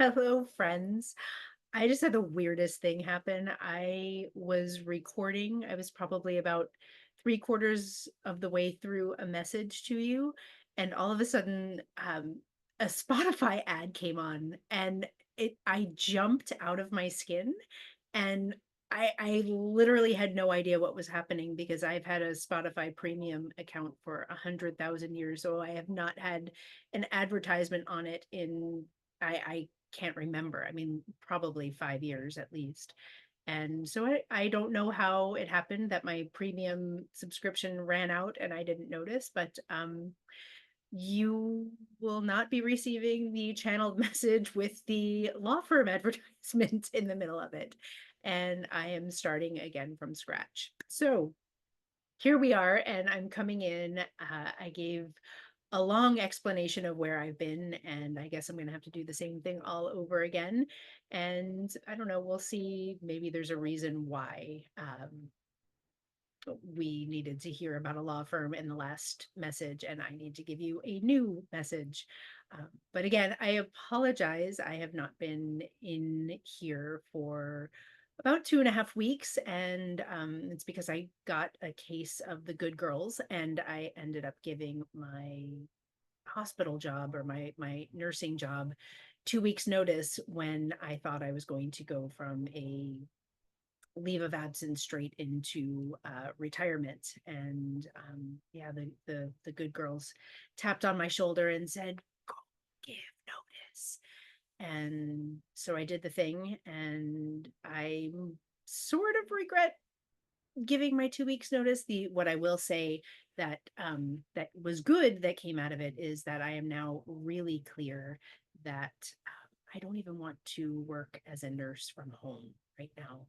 Hello, friends. I just had the weirdest thing happen. I was recording. I was probably about three-quarters of the way through a message to you, and all of a sudden, a Spotify ad came on, and I jumped out of my skin, and I literally had no idea what was happening because I've had a Spotify premium account for 100,000 years, so I have not had an advertisement on it in I can't remember. I mean, probably 5 years at least. And so I don't know how it happened that my premium subscription ran out and I didn't notice, but you will not be receiving the channeled message with the law firm advertisement in the middle of it. And I am starting again from scratch. So here we are, and I'm coming in. I gave a long explanation of where I've been, and I guess I'm going to have to do the same thing all over again. And I don't know, we'll see. Maybe there's a reason why we needed to hear about a law firm in the last message, and I need to give you a new message. But again, I apologize. I have not been in here for about 2.5 weeks, and it's because I got a case of the good girls, and I ended up giving my hospital job or my nursing job 2 weeks notice when I thought I was going to go from a leave of absence straight into retirement. And yeah, the good girls tapped on my shoulder and said, "Go give notice." And so I did the thing, and I sort of regret giving my 2 weeks notice. The what I will say that was good that came out of it is that I am now really clear that I don't even want to work as a nurse from home right now.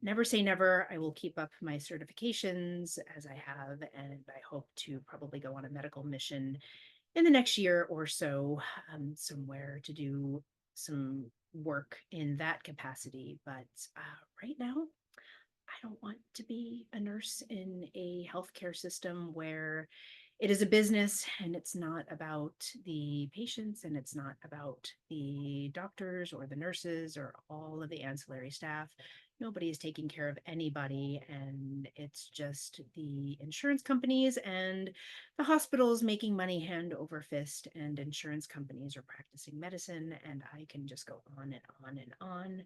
Never say never. I will keep up my certifications as I have, and I hope to probably go on a medical mission in the next year or so, somewhere to do some work in that capacity. But right now, I don't want to be a nurse in a healthcare system where it is a business and it's not about the patients and it's not about the doctors or the nurses or all of the ancillary staff. Nobody is taking care of anybody, and it's just the insurance companies and the hospitals making money hand over fist, and insurance companies are practicing medicine, and I can just go on and on and on,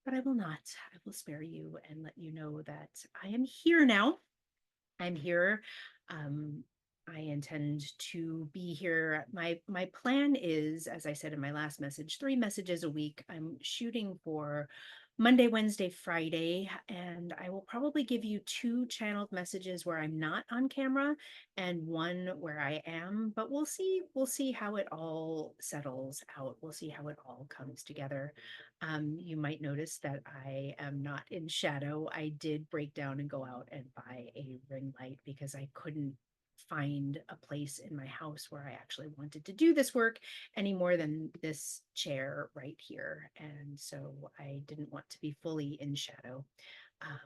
but I will not. I will spare you and let you know that I am here now. I'm here. Um, I intend to be here. My plan is, as I said in my last message, 3 messages a week. I'm shooting for Monday, Wednesday, Friday, and I will probably give you two channeled messages where I'm not on camera and one where I am, but we'll see. We'll see how it all settles out. We'll see how it all comes together. You might notice that I am not in shadow. I did break down and go out and buy a ring light because I couldn't find a place in my house where I actually wanted to do this work any more than this chair right here. And so I didn't want to be fully in shadow. Uh,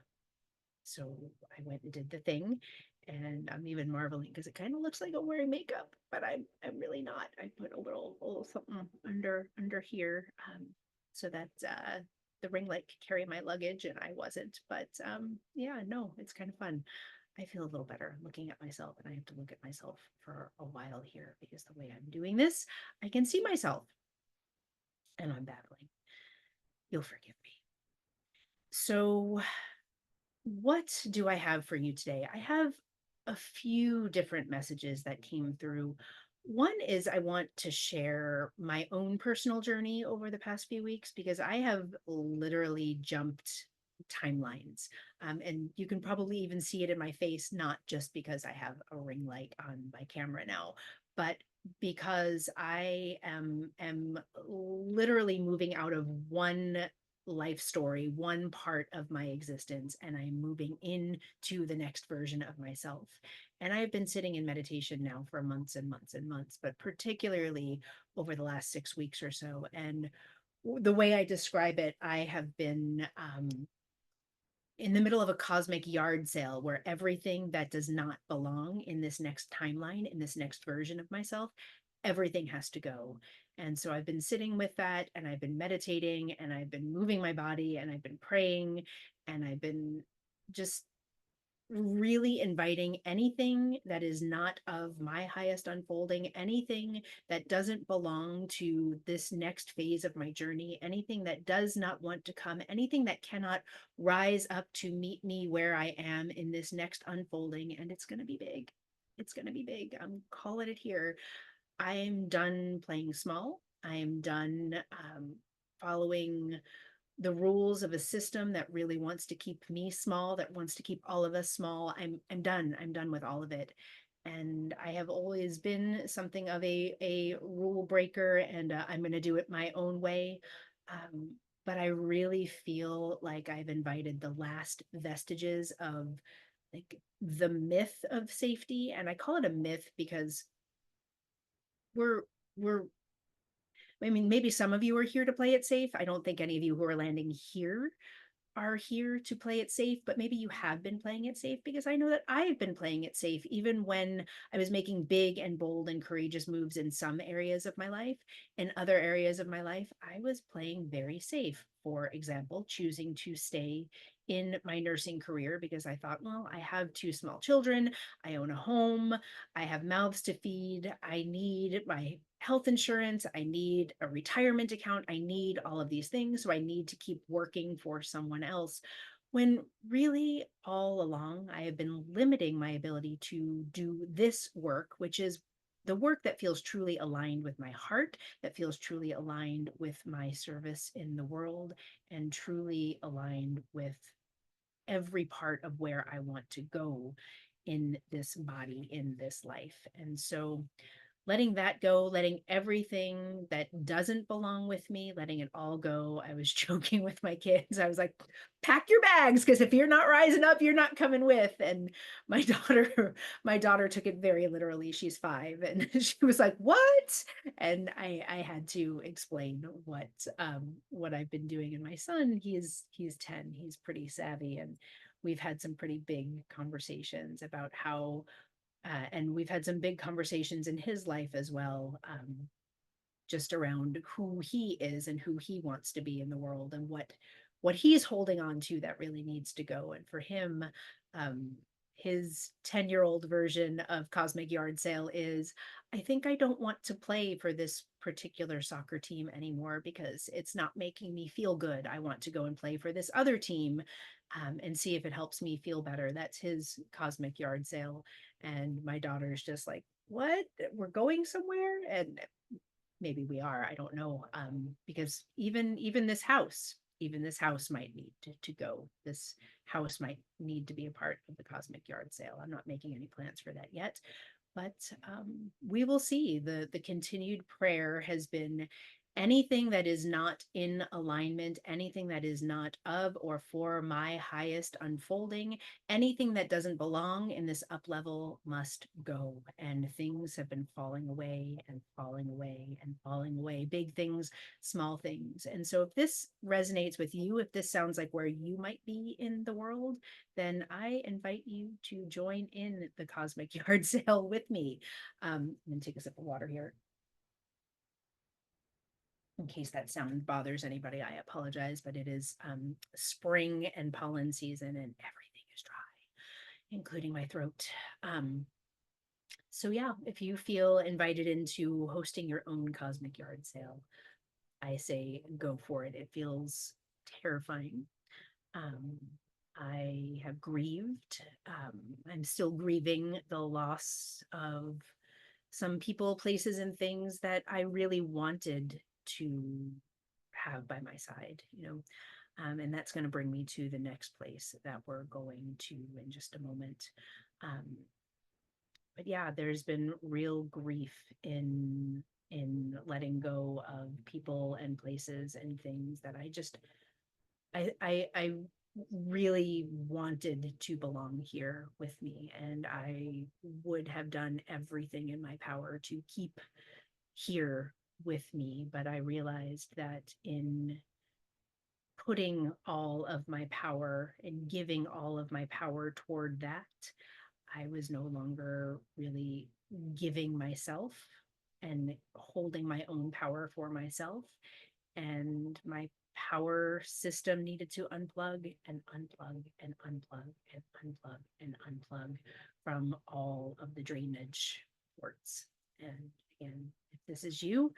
so I went and did the thing, and I'm even marveling because it kind of looks like I'm wearing makeup, but I'm really not. I put a little something under here, so that the ring light could carry my luggage, and I wasn't. But yeah, no, it's kind of fun. I feel a little better looking at myself, and I have to look at myself for a while here because the way I'm doing this, I can see myself, and I'm babbling. You'll forgive me. So what do I have for you today? I have a few different messages that came through. One is I want to share my own personal journey over the past few weeks because I have literally jumped timelines. And you can probably even see it in my face, not just because I have a ring light on my camera now, but because I am literally moving out of one life story, one part of my existence, and I'm moving into the next version of myself. And I've been sitting in meditation now for months and months and months, but particularly over the last 6 weeks or so. And the way I describe it, I have been in the middle of a cosmic yard sale where everything that does not belong in this next timeline, in this next version of myself, everything has to go. And so I've been sitting with that, and I've been meditating, and I've been moving my body, and I've been praying, and I've been just really inviting anything that is not of my highest unfolding, anything that doesn't belong to this next phase of my journey, anything that does not want to come, anything that cannot rise up to meet me where I am in this next unfolding. And it's going to be big. It's going to be big. I'm calling it here. I'm done playing small. I'm done following the rules of a system that really wants to keep me small, that wants to keep all of us small. I'm done. I'm done with all of it. And I have always been something of a rule breaker, and I'm going to do it my own way. But I really feel like I've invited the last vestiges of like the myth of safety. And I call it a myth because we're we're I mean, maybe some of you are here to play it safe. I don't think any of you who are landing here are here to play it safe, but maybe you have been playing it safe, because I know that I've been playing it safe even when I was making big and bold and courageous moves in some areas of my life. In other areas of my life, I was playing very safe. For example, choosing to stay in my nursing career because I thought, well, I have two small children, I own a home, I have mouths to feed, I need my health insurance, I need a retirement account, I need all of these things. So I need to keep working for someone else. When really, all along, I have been limiting my ability to do this work, which is the work that feels truly aligned with my heart, that feels truly aligned with my service in the world, and truly aligned with every part of where I want to go in this body, in this life. And so letting that go, letting everything that doesn't belong with me, letting it all go. I was joking with my kids. I was like, pack your bags, because if you're not rising up, you're not coming with. And my daughter, my daughter took it very literally. She's 5, and she was like, what? And I had to explain what I've been doing. And my son, he's 10, he's pretty savvy, and we've had some pretty big conversations about how and we've had some big conversations in his life as well, just around who he is and who he wants to be in the world, and what he's holding on to that really needs to go. And for him, um, his 10-year-old version of Cosmic Yard Sale is, I think I don't want to play for this particular soccer team anymore because it's not making me feel good. I want to go and play for this other team, and see if it helps me feel better. That's his Cosmic Yard Sale. And my daughter's just like, what? We're going somewhere? And maybe we are, I don't know. Because even this house might need to go. This house might need to be a part of the Cosmic Yard Sale. I'm not making any plans for that yet, but we will see. The continued prayer has been anything that is not in alignment, anything that is not of or for my highest unfolding, anything that doesn't belong in this up level must go. And things have been falling away and falling away and falling away, big things, small things. And so if this resonates with you, if this sounds like where you might be in the world, then I invite you to join in the Cosmic Yard Sale with me. I'm going to take a sip of water here. In case that sound bothers anybody, I apologize, but it is spring and pollen season, and everything is dry, including my throat. So yeah, if you feel invited into hosting your own Cosmic Yard Sale, I say go for it. It feels terrifying. Um, I have grieved. I'm still grieving the loss of some people, places, and things that I really wanted to have by my side, and that's going to bring me to the next place that we're going to in just a moment. Um, but yeah, there's been real grief in letting go of people and places and things that I really wanted to belong here with me, and I would have done everything in my power to keep here with me. But I realized that in putting all of my power and giving all of my power toward that, I was no longer really giving myself and holding my own power for myself. And my power system needed to unplug and unplug and unplug and unplug and unplug from all of the drainage ports. And again, if this is you,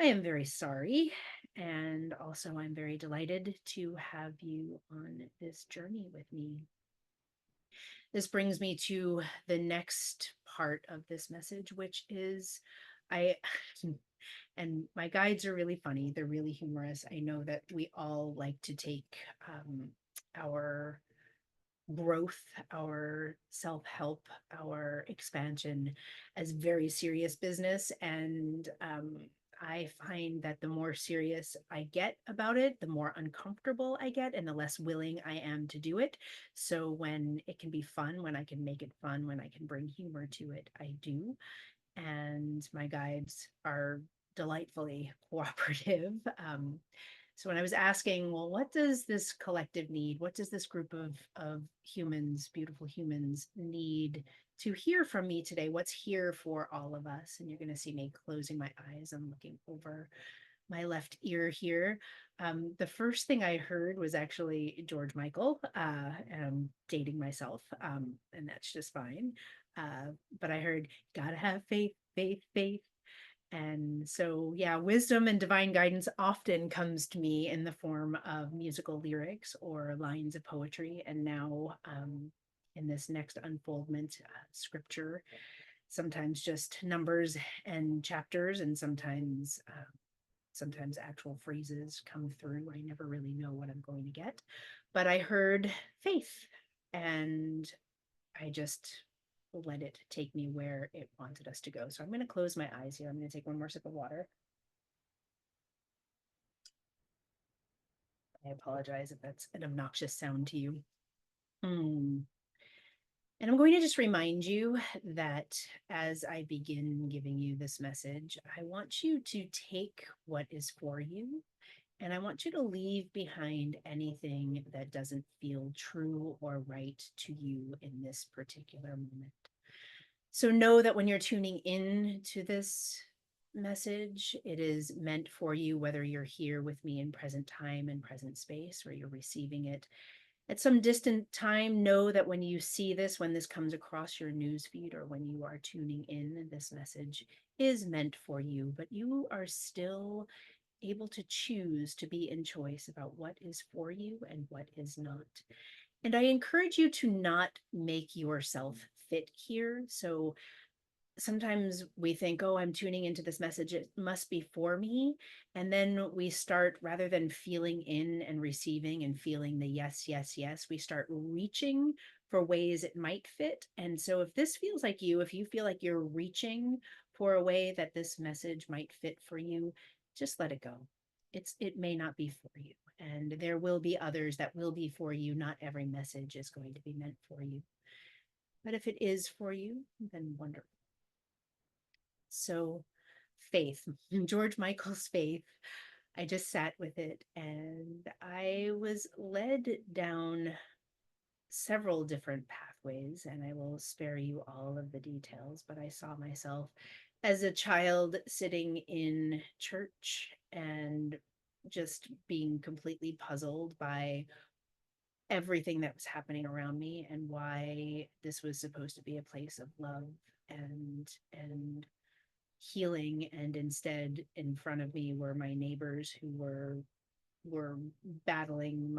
I am very sorry. And also, I'm very delighted to have you on this journey with me. This brings me to the next part of this message, which is I, and my guides are really funny. They're really humorous. I know that we all like to take our growth, our self help, our expansion as very serious business. And I find that the more serious I get about it, the more uncomfortable I get, and the less willing I am to do it. So when it can be fun, when I can make it fun, when I can bring humor to it, I do. And my guides are delightfully cooperative. So when I was asking, well, what does this collective need? What does this group of humans, beautiful humans, need to hear from me today? What's here for all of us? And you're going to see me closing my eyes. I'm looking over my left ear here. The first thing I heard was actually George Michael, and I'm dating myself, and that's just fine. But I heard, gotta have faith, faith, faith. And so, yeah, wisdom and divine guidance often comes to me in the form of musical lyrics or lines of poetry. And now, in this next unfoldment, scripture, sometimes just numbers and chapters, and sometimes actual phrases come through. I never really know what I'm going to get, but I heard faith, and I just let it take me where it wanted us to go. So I'm going to close my eyes here. I'm going to take one more sip of water. I apologize if that's an obnoxious sound to you. Mm. And I'm going to just remind you that as I begin giving you this message, I want you to take what is for you, and I want you to leave behind anything that doesn't feel true or right to you in this particular moment. So know that when you're tuning in to this message, it is meant for you, whether you're here with me in present time and present space, or you're receiving it at some distant time. Know that when you see this, when this comes across your news feed, or when you are tuning in, this message is meant for you, but you are still able to choose to be in choice about what is for you and what is not. And I encourage you to not make yourself fit here. So sometimes we think, oh, I'm tuning into this message, it must be for me. And then we start, rather than feeling in and receiving and feeling the yes, yes, yes, we start reaching for ways it might fit. And so if this feels like you, if you feel like you're reaching for a way that this message might fit for you, just let it go. It may not be for you. And there will be others that will be for you. Not every message is going to be meant for you. But if it is for you, then wonderful. So, faith, George Michael's faith. I just sat with it, and I was led down several different pathways, and I will spare you all of the details, but I saw myself as a child sitting in church and just being completely puzzled by everything that was happening around me, and why this was supposed to be a place of love and healing, and instead in front of me were my neighbors who were battling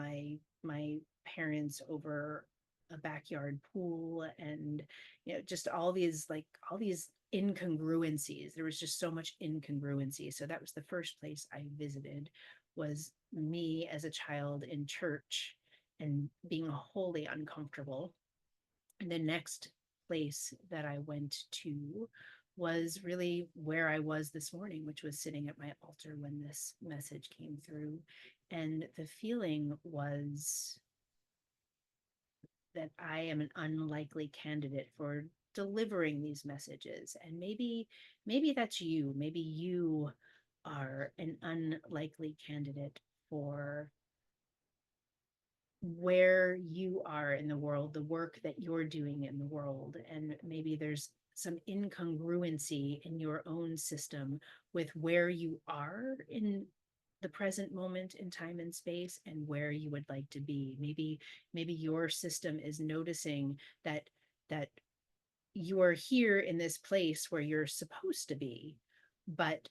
my parents over a backyard pool, and just all these incongruencies. There was just so much incongruency. So that was the first place I visited, was me as a child in church and being wholly uncomfortable. And the next place that I went to was really where I was this morning, which was sitting at my altar when this message came through. And the feeling was that I am an unlikely candidate for delivering these messages. And maybe that's you. Maybe you are an unlikely candidate for where you are in the world, the work that you're doing in the world. And maybe there's some incongruency in your own system with where you are in the present moment in time and space and where you would like to be. Maybe your system is noticing that you are here in this place where you're supposed to be, but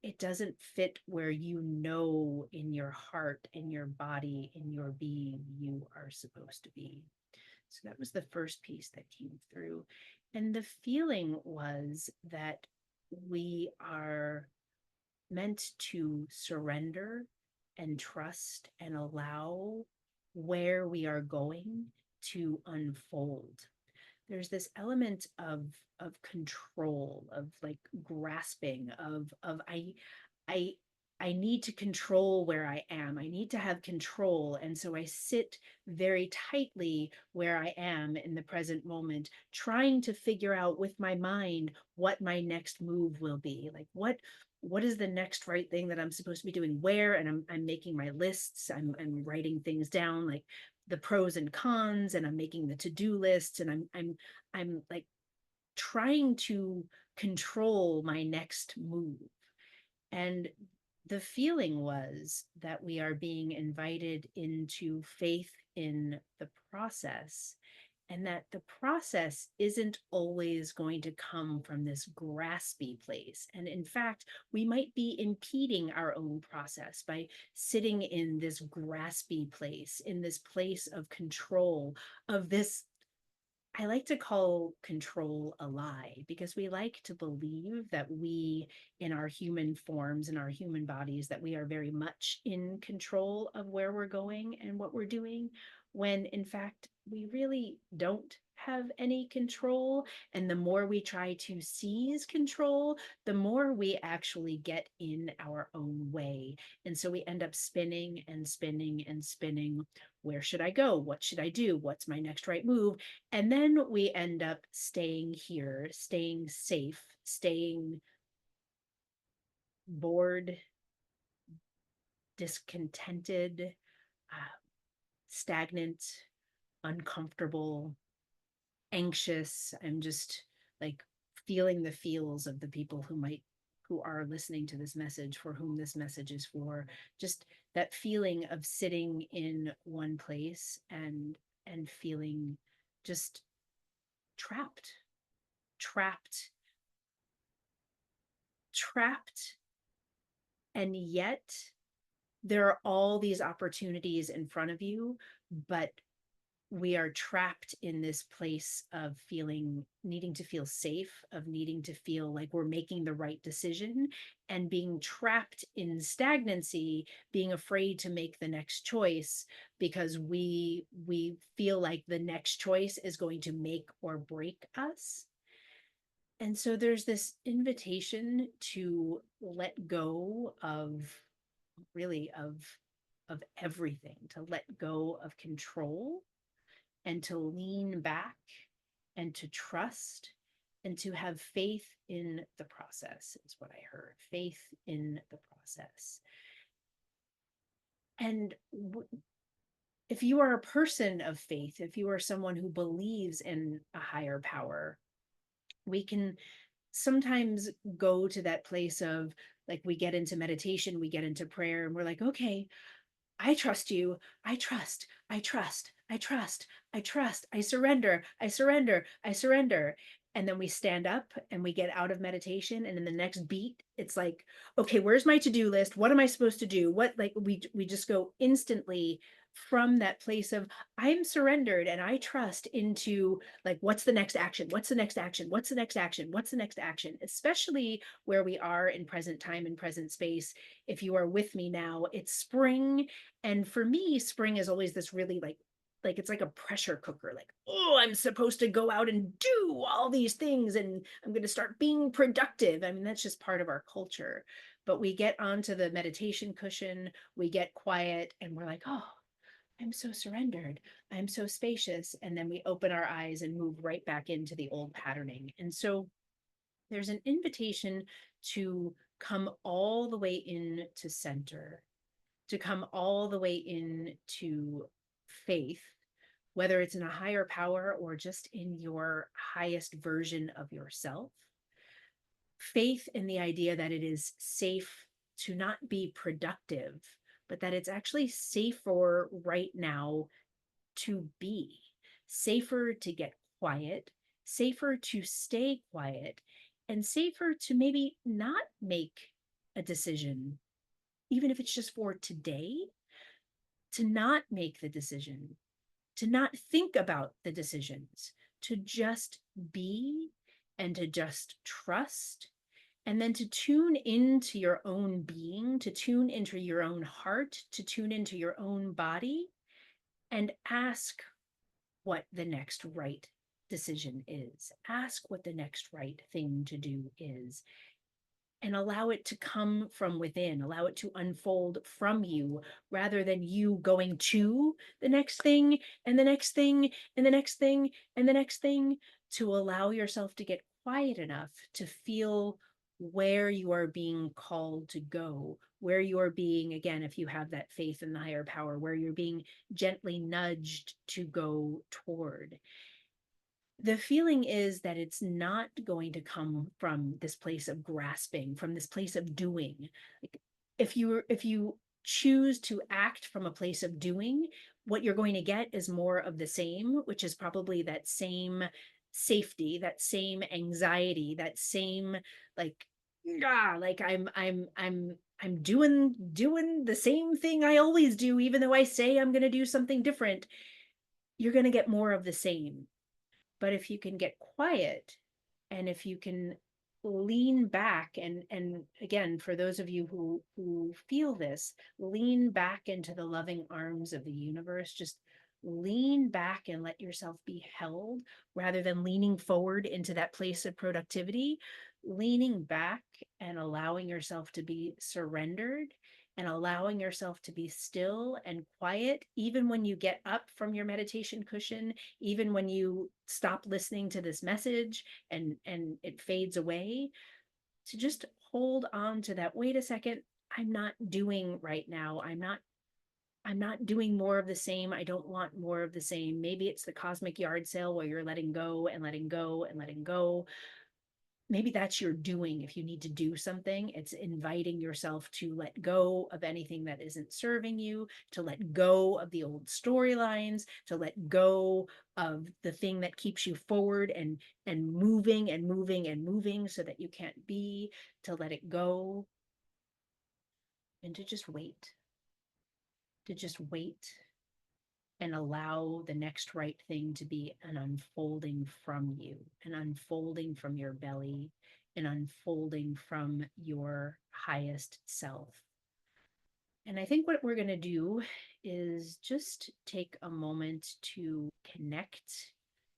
it doesn't fit where you know in your heart, in your body, in your being you are supposed to be. So that was the first piece that came through. And the feeling was that we are meant to surrender and trust and allow where we are going to unfold. There's this element of control, of like grasping, of I I need to control where I am. I need to have control. And so I sit very tightly where I am in the present moment, trying to figure out with my mind what my next move will be. Like what is the next right thing that I'm supposed to be doing where? And I'm making my lists. I'm writing things down like the pros and cons, and I'm making the to-do lists, and I'm like trying to control my next move. And the feeling was that we are being invited into faith in the process, and that the process isn't always going to come from this graspy place. And in fact, we might be impeding our own process by sitting in this graspy place, in this place of control, of this I like to call control a lie, because we like to believe that we, in our human forms, in our human bodies, that we are very much in control of where we're going and what we're doing, when in fact, we really don't have any control. And the more we try to seize control, the more we actually get in our own way. And so we end up spinning and spinning and spinning. Where should I go? What should I do? What's my next right move? And then we end up staying here, staying safe, staying bored, discontented, stagnant, uncomfortable, anxious. I'm just like feeling the feels of the people who are listening to this message, for whom this message is for. Just that feeling of sitting in one place and feeling just trapped, trapped, trapped. And yet there are all these opportunities in front of you, but we are trapped in this place of feeling, needing to feel safe, of needing to feel like we're making the right decision, and being trapped in stagnancy, being afraid to make the next choice because we feel like the next choice is going to make or break us. And so there's this invitation to let go of, really, of everything, to let go of control, and to lean back, and to trust, and to have faith in the process, is what I heard. Faith in the process. And if you are a person of faith, if you are someone who believes in a higher power, we can sometimes go to that place of, like, we get into meditation, we get into prayer, and we're like, okay, I trust you. I trust, I trust, I trust, I trust, I surrender, I surrender, I surrender. And then we stand up and we get out of meditation. And in the next beat, it's like, okay, where's my to-do list? What am I supposed to do? What, like, we just go instantly from that place of I'm surrendered and I trust into, like, what's the next action? What's the next action? What's the next action? What's the next action? Especially where we are in present time and present space. If you are with me now, it's spring. And for me, spring is always this really like it's like a pressure cooker. Like, oh, I'm supposed to go out and do all these things and I'm going to start being productive. I mean, that's just part of our culture. But we get onto the meditation cushion, we get quiet, and we're like, oh, I'm so surrendered. I'm so spacious. And then we open our eyes and move right back into the old patterning. And so there's an invitation to come all the way in to center, to come all the way in to faith, whether it's in a higher power or just in your highest version of yourself. Faith in the idea that it is safe to not be productive, but that it's actually safer right now to be, safer to get quiet, safer to stay quiet, and safer to maybe not make a decision, even if it's just for today, to not make the decision, to not think about the decisions, to just be and to just trust, and then to tune into your own being, to tune into your own heart, to tune into your own body, and ask what the next right decision is. Ask what the next right thing to do is, and allow it to come from within, allow it to unfold from you rather than you going to the next thing and the next thing and the next thing and the next thing, to allow yourself to get quiet enough to feel where you are being called to go, where you are being, again, if you have that faith in the higher power, where you're being gently nudged to go toward. The feeling is that it's not going to come from this place of grasping, from this place of doing. Like, if you choose to act from a place of doing, what you're going to get is more of the same, which is probably that same safety, that same anxiety, that same, like, like I'm doing the same thing I always do, even though I say I'm going to do something different. You're going to get more of the same. But if you can get quiet, and if you can lean back, and again, for those of you who feel this, lean back into the loving arms of the universe. Just lean back and let yourself be held rather than leaning forward into that place of productivity. Leaning back and allowing yourself to be surrendered, and allowing yourself to be still and quiet, even when you get up from your meditation cushion, even when you stop listening to this message and it fades away, to just hold on to that. Wait a second, I'm not doing right now. I'm not doing more of the same. I don't want more of the same. Maybe it's the cosmic yard sale where you're letting go and letting go and letting go. Maybe that's your doing. If you need to do something, it's inviting yourself to let go of anything that isn't serving you, to let go of the old storylines, to let go of the thing that keeps you forward and moving and moving and moving so that you can't be, to let it go, and to just wait, to just wait and allow the next right thing to be an unfolding from you, an unfolding from your belly, an unfolding from your highest self. And I think what we're going to do is just take a moment to connect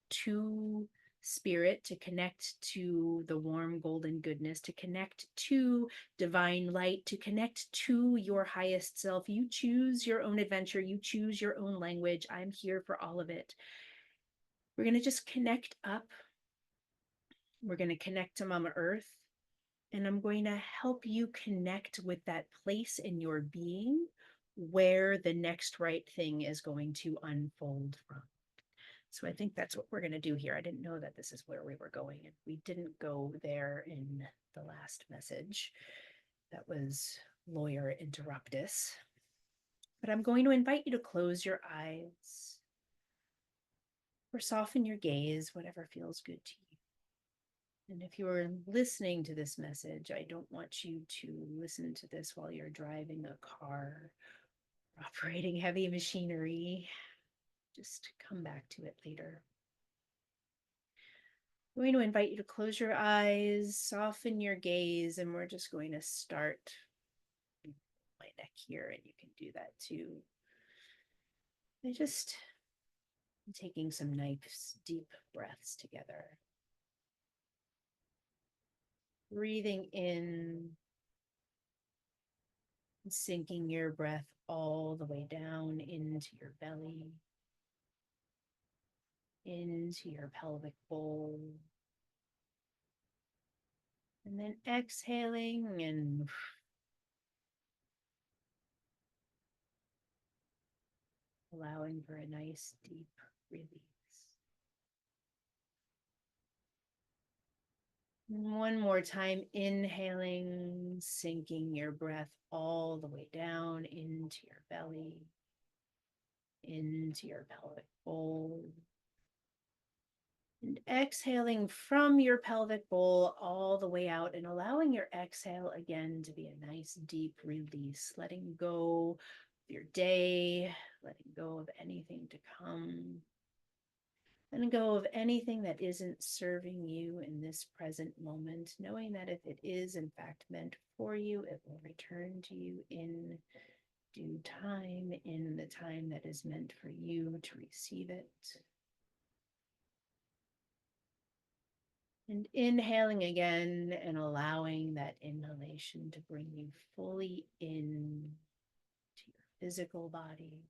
to spirit, to connect to the warm golden goodness, to connect to divine light, to connect to your highest self. You choose your own adventure, you choose your own language. I'm here for all of it. We're going to just connect up. We're going to connect to Mama Earth. And I'm going to help you connect with that place in your being where the next right thing is going to unfold from. So I think that's what we're going to do here. I didn't know that this is where we were going, and we didn't go there in the last message. That was lawyer interruptus. But I'm going to invite you to close your eyes or soften your gaze, whatever feels good to you. And if you're listening to this message, I don't want you to listen to this while you're driving a car, operating heavy machinery. Just come back to it later. I'm going to invite you to close your eyes, soften your gaze, and we're just going to start my neck here, and you can do that too. I just taking some nice deep breaths together. Breathing in, sinking your breath all the way down into your belly, into your pelvic bowl. And then exhaling and allowing for a nice deep release. One more time, inhaling, sinking your breath all the way down into your belly, into your pelvic bowl. And exhaling from your pelvic bowl all the way out and allowing your exhale again to be a nice deep release, letting go of your day, letting go of anything to come. Letting go of anything that isn't serving you in this present moment, knowing that if it is in fact meant for you, it will return to you in due time, in the time that is meant for you to receive it. And inhaling again and allowing that inhalation to bring you fully in to your physical body,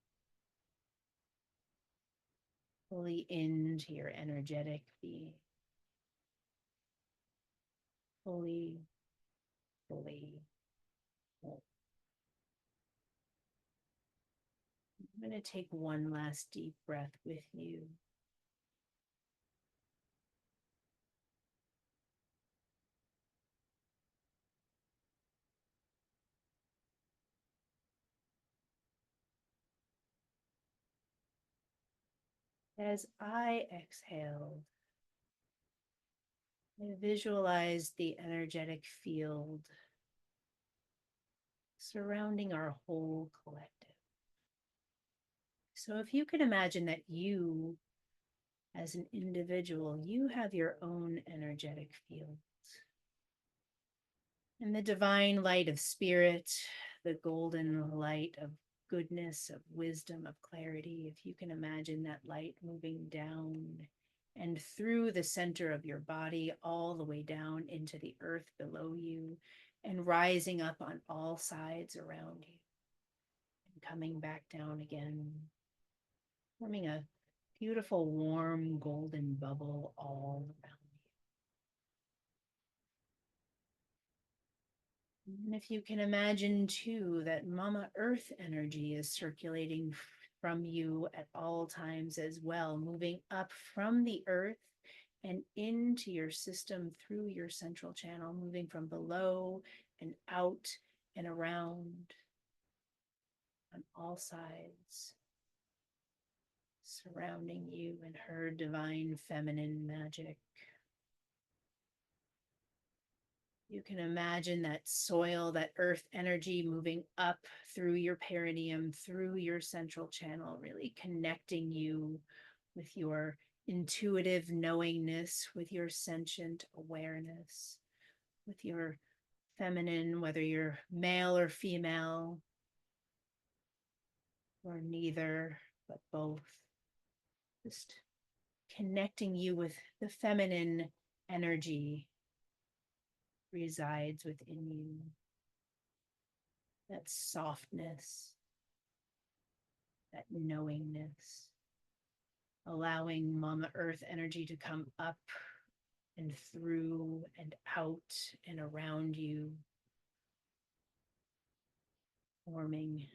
fully into your energetic being, fully whole. I'm going to take one last deep breath with you. As I exhaled, I visualized the energetic field surrounding our whole collective. So if you can imagine that you, as an individual, you have your own energetic field. And the divine light of spirit, the golden light of goodness, of wisdom, of clarity, if you can imagine that light moving down and through the center of your body, all the way down into the earth below you, and rising up on all sides around you, and coming back down again, forming a beautiful, warm, golden bubble all around. And if you can imagine too that Mama Earth energy is circulating from you at all times as well, moving up from the earth and into your system through your central channel, moving from below and out and around on all sides, surrounding you in her divine feminine magic. You can imagine that soil, that earth energy moving up through your perineum, through your central channel, really connecting you with your intuitive knowingness, with your sentient awareness, with your feminine, whether you're male or female, or neither, but both. Just connecting you with the feminine energy resides within you. That softness, that knowingness, allowing Mama Earth energy to come up and through and out and around you, forming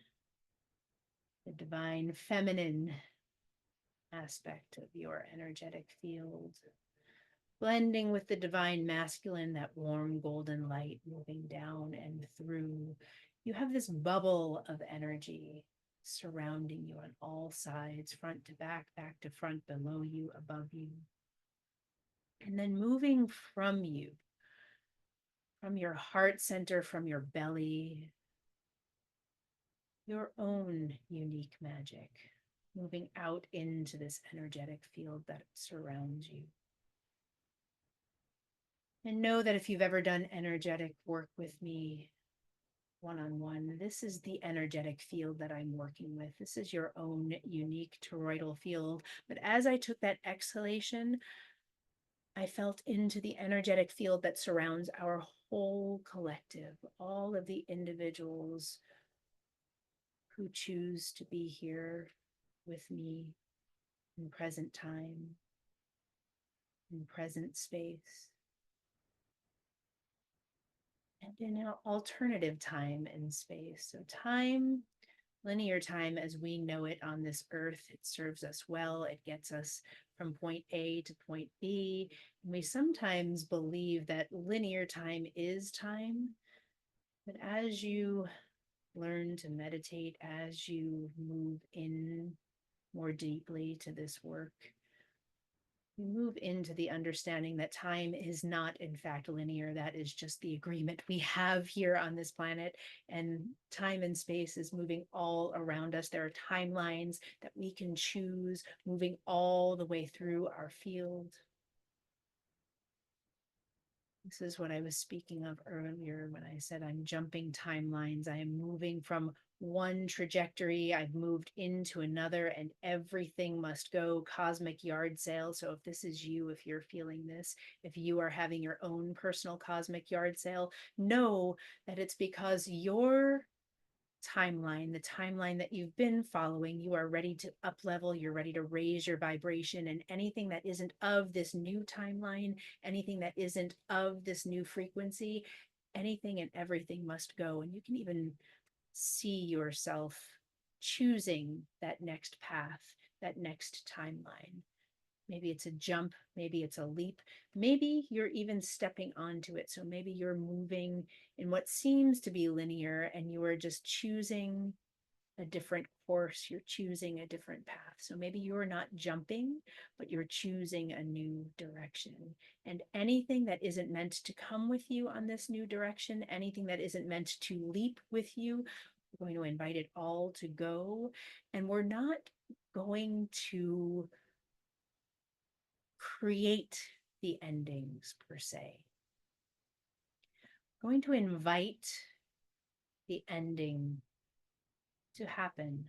the divine feminine aspect of your energetic field, blending with the divine masculine, that warm golden light moving down and through. You have this bubble of energy surrounding you on all sides, front to back, back to front, below you, above you. And then moving from you, from your heart center, from your belly, your own unique magic, moving out into this energetic field that surrounds you. And know that if you've ever done energetic work with me one-on-one, this is the energetic field that I'm working with. This is your own unique toroidal field. But as I took that exhalation, I felt into the energetic field that surrounds our whole collective, all of the individuals who choose to be here with me in present time, in present space, and in an alternative time and space. So time Linear time as we know it on this earth, it serves us well. It gets us from point A to point B. And we sometimes believe that linear time is time. But as you learn to meditate, as you move in more deeply to this work, you move into the understanding that time is not, in fact, linear. That is just the agreement we have here on this planet. And time and space is moving all around us. There are timelines that we can choose moving all the way through our field. This is what I was speaking of earlier when I said I'm jumping timelines. I am moving from one trajectory, I've moved into another, and everything must go cosmic yard sale. So, if this is you, if you're feeling this, if you are having your own personal cosmic yard sale, know that it's because your timeline, the timeline that you've been following, you are ready to up level, you're ready to raise your vibration, and anything that isn't of this new timeline, anything that isn't of this new frequency, anything and everything must go. And you can even see yourself choosing that next path, that next timeline. Maybe it's a jump, maybe it's a leap, maybe you're even stepping onto it. So maybe you're moving in what seems to be linear and you are just choosing a different course, you're choosing a different path. So maybe you're not jumping, but you're choosing a new direction. And anything that isn't meant to come with you on this new direction, anything that isn't meant to leap with you, we're going to invite it all to go. And we're not going to create the endings per se. We're going to invite the ending to happen.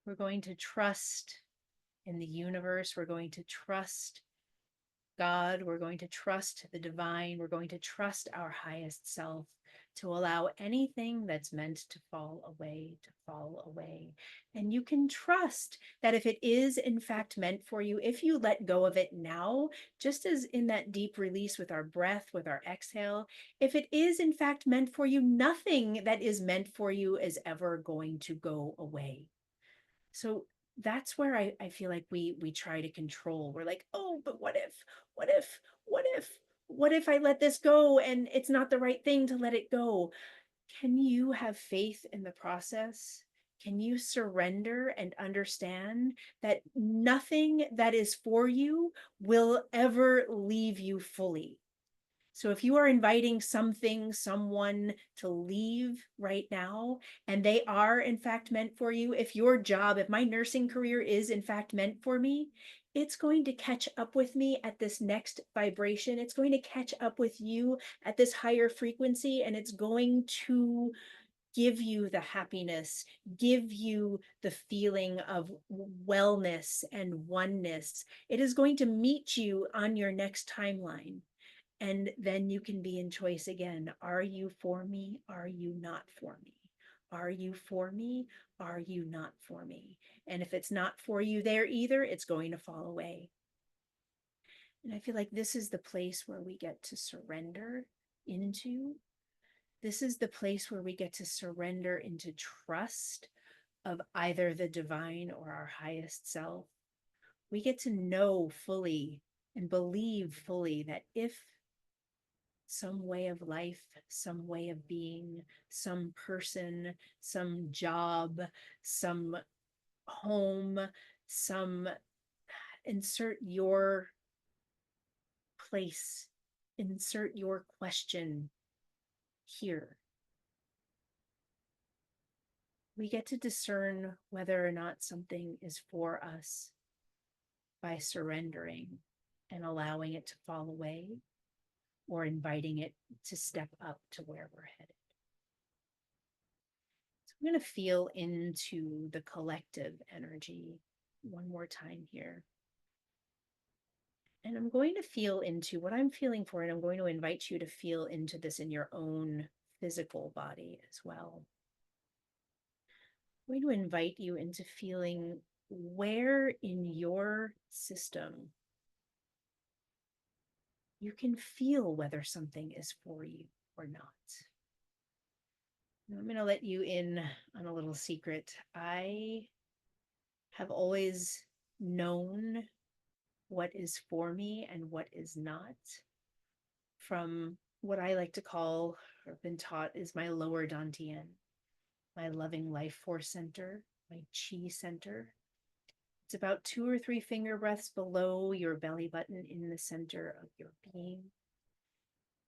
We're going to trust in the universe. We're going to trust God. We're going to trust the divine. We're going to trust our highest self to allow anything that's meant to fall away to fall away. And you can trust that if it is in fact meant for you, if you let go of it now, just as in that deep release with our breath, with our exhale, if it is in fact meant for you, nothing that is meant for you is ever going to go away. So that's where I feel like we try to control. We're like, oh, but what if, what if, what if I let this go and it's not the right thing to let it go? Can you have faith in the process? Can you surrender and understand that nothing that is for you will ever leave you fully? So if you are inviting something, someone to leave right now, and they are in fact meant for you, if your job, if my nursing career is in fact meant for me, it's going to catch up with me at this next vibration. It's going to catch up with you at this higher frequency, and it's going to give you the happiness, give you the feeling of wellness and oneness. It is going to meet you on your next timeline. And then you can be in choice again. Are you for me? Are you not for me? Are you for me? Are you not for me? And if it's not for you there either, it's going to fall away. And I feel like this is the place where we get to surrender into. This is the place where we get to surrender into trust of either the divine or our highest self. We get to know fully and believe fully that if some way of life, some way of being, some person, some job, some home, some insert your place, insert your question here. We get to discern whether or not something is for us by surrendering and allowing it to fall away or inviting it to step up to where we're headed. So I'm going to feel into the collective energy one more time here. And I'm going to feel into what I'm feeling for, and I'm going to invite you to feel into this in your own physical body as well. I'm going to invite you into feeling where in your system you can feel whether something is for you or not. I'm going to let you in on a little secret. I have always known what is for me and what is not from what I like to call, or been taught, is my lower dantian, my loving life force center, my chi center. It's about 2 or 3 finger breaths below your belly button in the center of your being.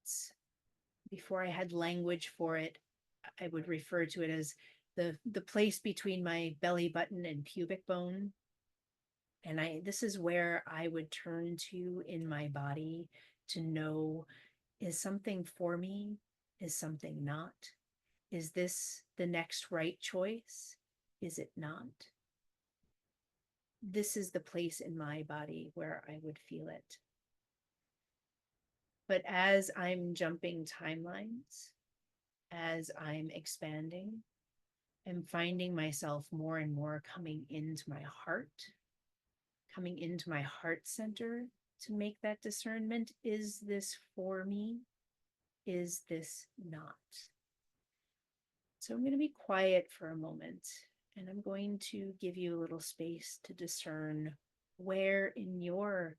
It's, before I had language for it, I would refer to it as the place between my belly button and pubic bone. And this is where I would turn to in my body to know, is something for me? Is something not? Is this the next right choice? Is it not? This is the place in my body where I would feel it. But as I'm jumping timelines, as I'm expanding, I'm finding myself more and more coming into my heart center to make that discernment. Is this for me? Is this not? So I'm going to be quiet for a moment and I'm going to give you a little space to discern where in your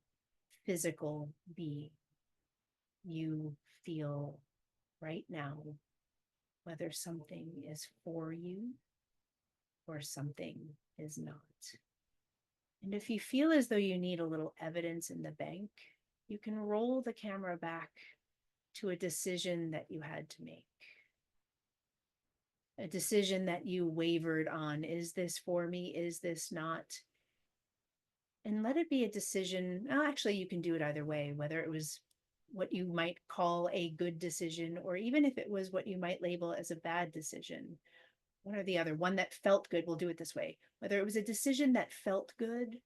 physical being you feel right now, whether something is for you or something is not. And if you feel as though you need a little evidence in the bank, you can roll the camera back to a decision that you had to make, a decision that you wavered on. Is this for me? Is this not? And let it be a decision. Well, actually, you can do it either way, whether it was what you might call a good decision, or even if it was what you might label as a bad decision. One or the other, one that felt good. We'll do it this way. Whether it was a decision that felt good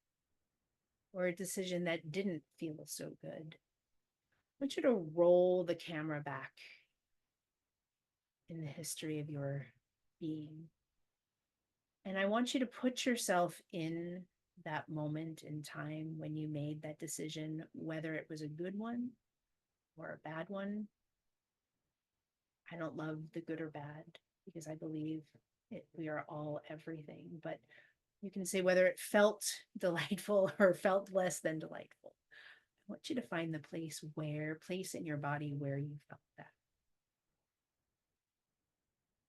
or a decision that didn't feel so good, I want you to roll the camera back in the history of your being. And I want you to put yourself in that moment in time when you made that decision, whether it was a good one or a bad one. I don't love the good or bad because I believe we are all everything, but you can say whether it felt delightful or felt less than delightful. I want you to find the place in your body where you felt that.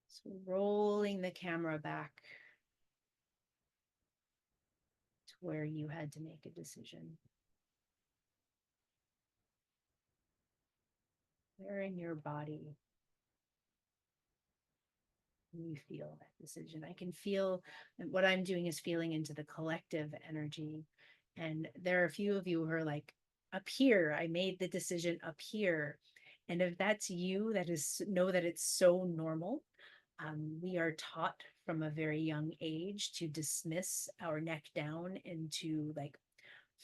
So rolling the camera back to where you had to make a decision. Where in your body you feel that decision? I can feel, what I'm doing is feeling into the collective energy. And there are a few of you who are like, up here, I made the decision up here. And if that's you, that is, know that it's so normal. We are taught from a very young age to dismiss our neck down into like,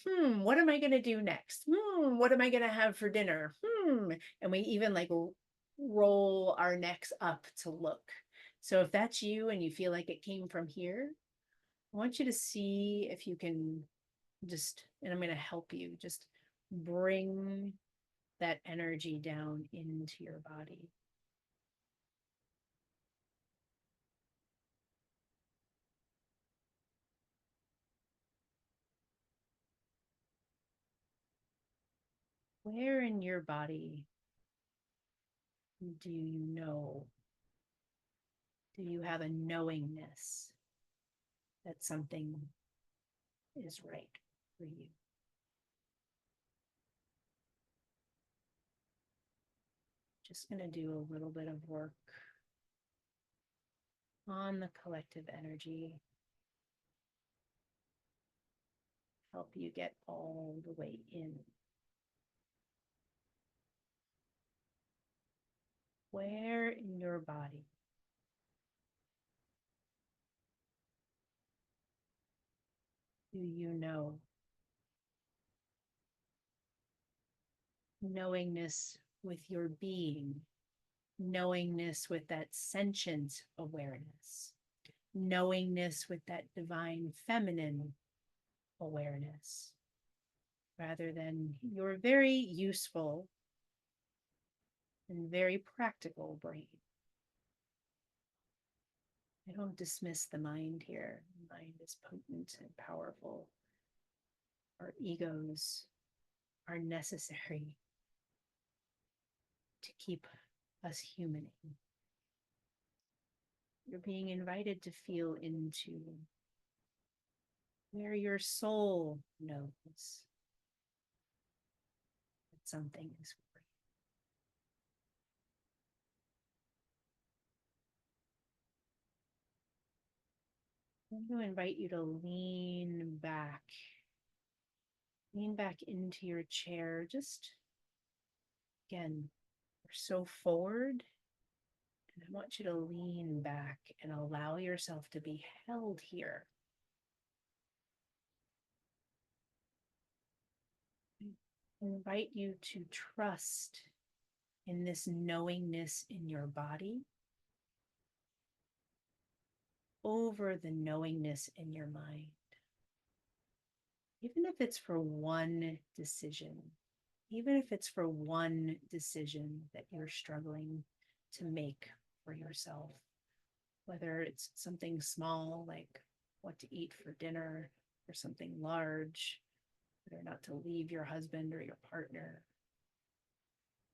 what am I going to do next? What am I going to have for dinner? And we even like roll our necks up to look. So if that's you and you feel like it came from here, I want you to see if you can just, and I'm going to help you, just bring that energy down into your body. Where in your body do you know? Do you have a knowingness that something is right for you? Just going to do a little bit of work on the collective energy, help you get all the way in. Where in your body do you know? Knowingness with your being, knowingness with that sentient awareness, knowingness with that divine feminine awareness, rather than your very useful and very practical brain. I don't dismiss the mind here. The mind is potent and powerful. Our egos are necessary to keep us human. You're being invited to feel into where your soul knows that something is for you. I'm going to invite you to lean back into your chair. Just again, you're so forward. And I want you to lean back and allow yourself to be held here. I invite you to trust in this knowingness in your body over the knowingness in your mind. Even if it's for one decision, even if it's for one decision that you're struggling to make for yourself, whether it's something small like what to eat for dinner, or something large, whether or not to leave your husband or your partner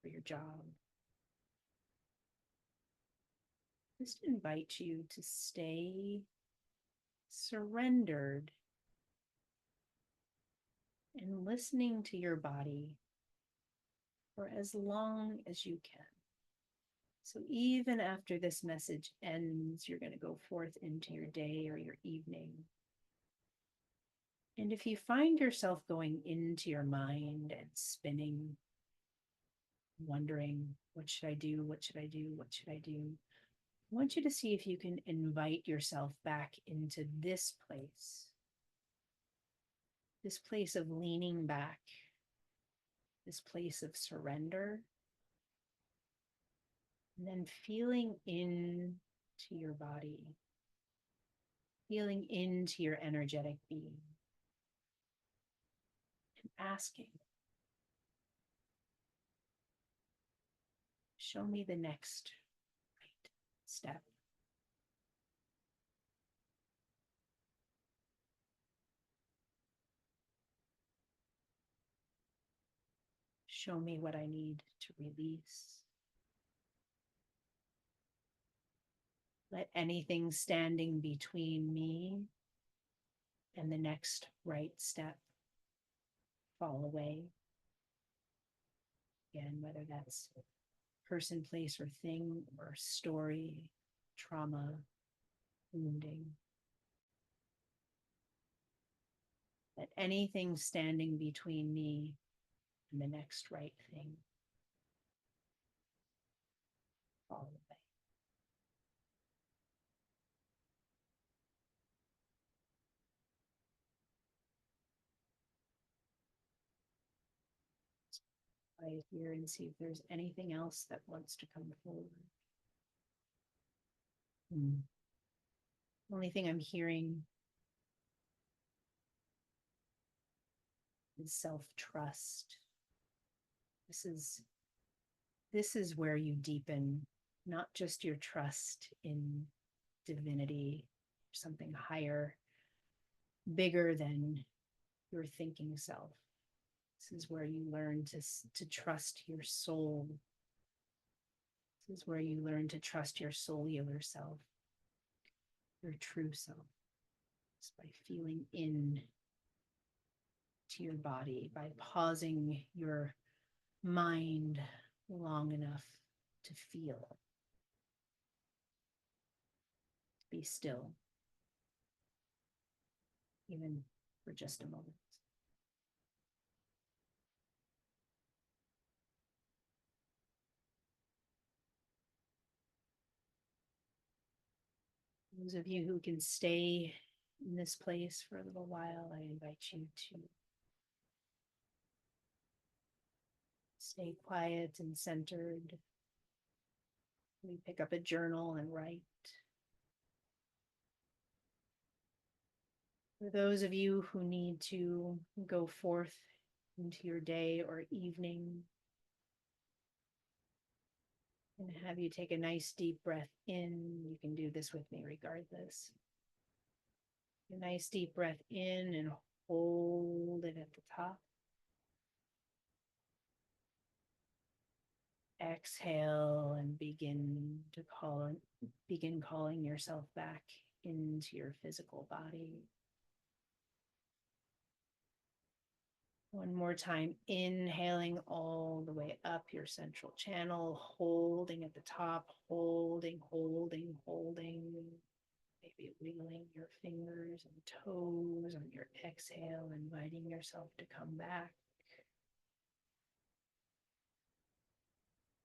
or your job. Just invite you to stay surrendered and listening to your body for as long as you can. So even after this message ends, you're going to go forth into your day or your evening. And if you find yourself going into your mind and spinning, wondering, what should I do? What should I do? What should I do? I want you to see if you can invite yourself back into this place of leaning back, this place of surrender, and then feeling into your body, feeling into your energetic being, and asking, show me the next right step. Show me what I need to release. Let anything standing between me and the next right step fall away. Again, whether that's person, place, or thing, or story, trauma, wounding. Let anything standing between me and the next right thing fall away. I hear and see if there's anything else that wants to come forward. Only thing I'm hearing is self-trust. This is where you deepen not just your trust in divinity, something higher, bigger than your thinking self. This is where you learn to trust your soul. This is where you learn to trust your cellular self, your true self. It's by feeling in to your body, by pausing your mind long enough to feel. Be still, even for just a moment. Those of you who can stay in this place for a little while, I invite you to stay quiet and centered. We pick up a journal and write. For those of you who need to go forth into your day or evening, and have you take a nice deep breath in. You can do do this with me regardless. A nice deep breath in and hold it at the top. Exhale and begin calling yourself back into your physical body. One more time, inhaling all the way up your central channel, holding at the top, holding, maybe wiggling your fingers and toes on your exhale, inviting yourself to come back.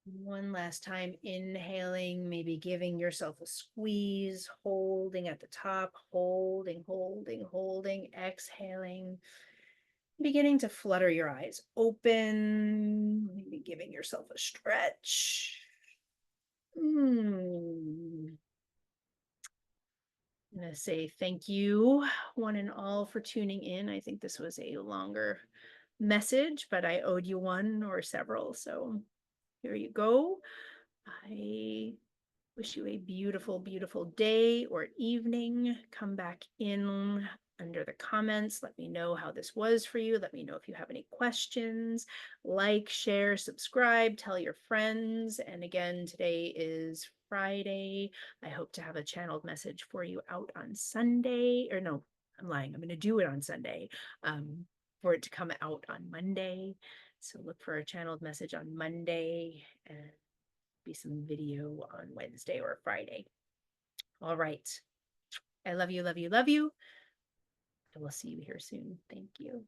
One last time, inhaling, maybe giving yourself a squeeze, holding at the top, holding, exhaling, beginning to flutter your eyes open, maybe giving yourself a stretch. I'm going to say thank you, one and all, for tuning in. I think this was a longer message, but I owed you one or several. So here you go. I wish you a beautiful, beautiful day or evening. Come back in under the comments. Let me know how this was for you. Let me know if you have any questions. Like, share, subscribe, tell your friends. And again, today is Friday. I hope to have a channeled message for you out on Sunday. Or no, I'm lying. I'm going to do it on Sunday for it to come out on Monday. So look for a channeled message on Monday and be some video on Wednesday or Friday. All right. I love you, love you, love you. I will see you here soon. Thank you.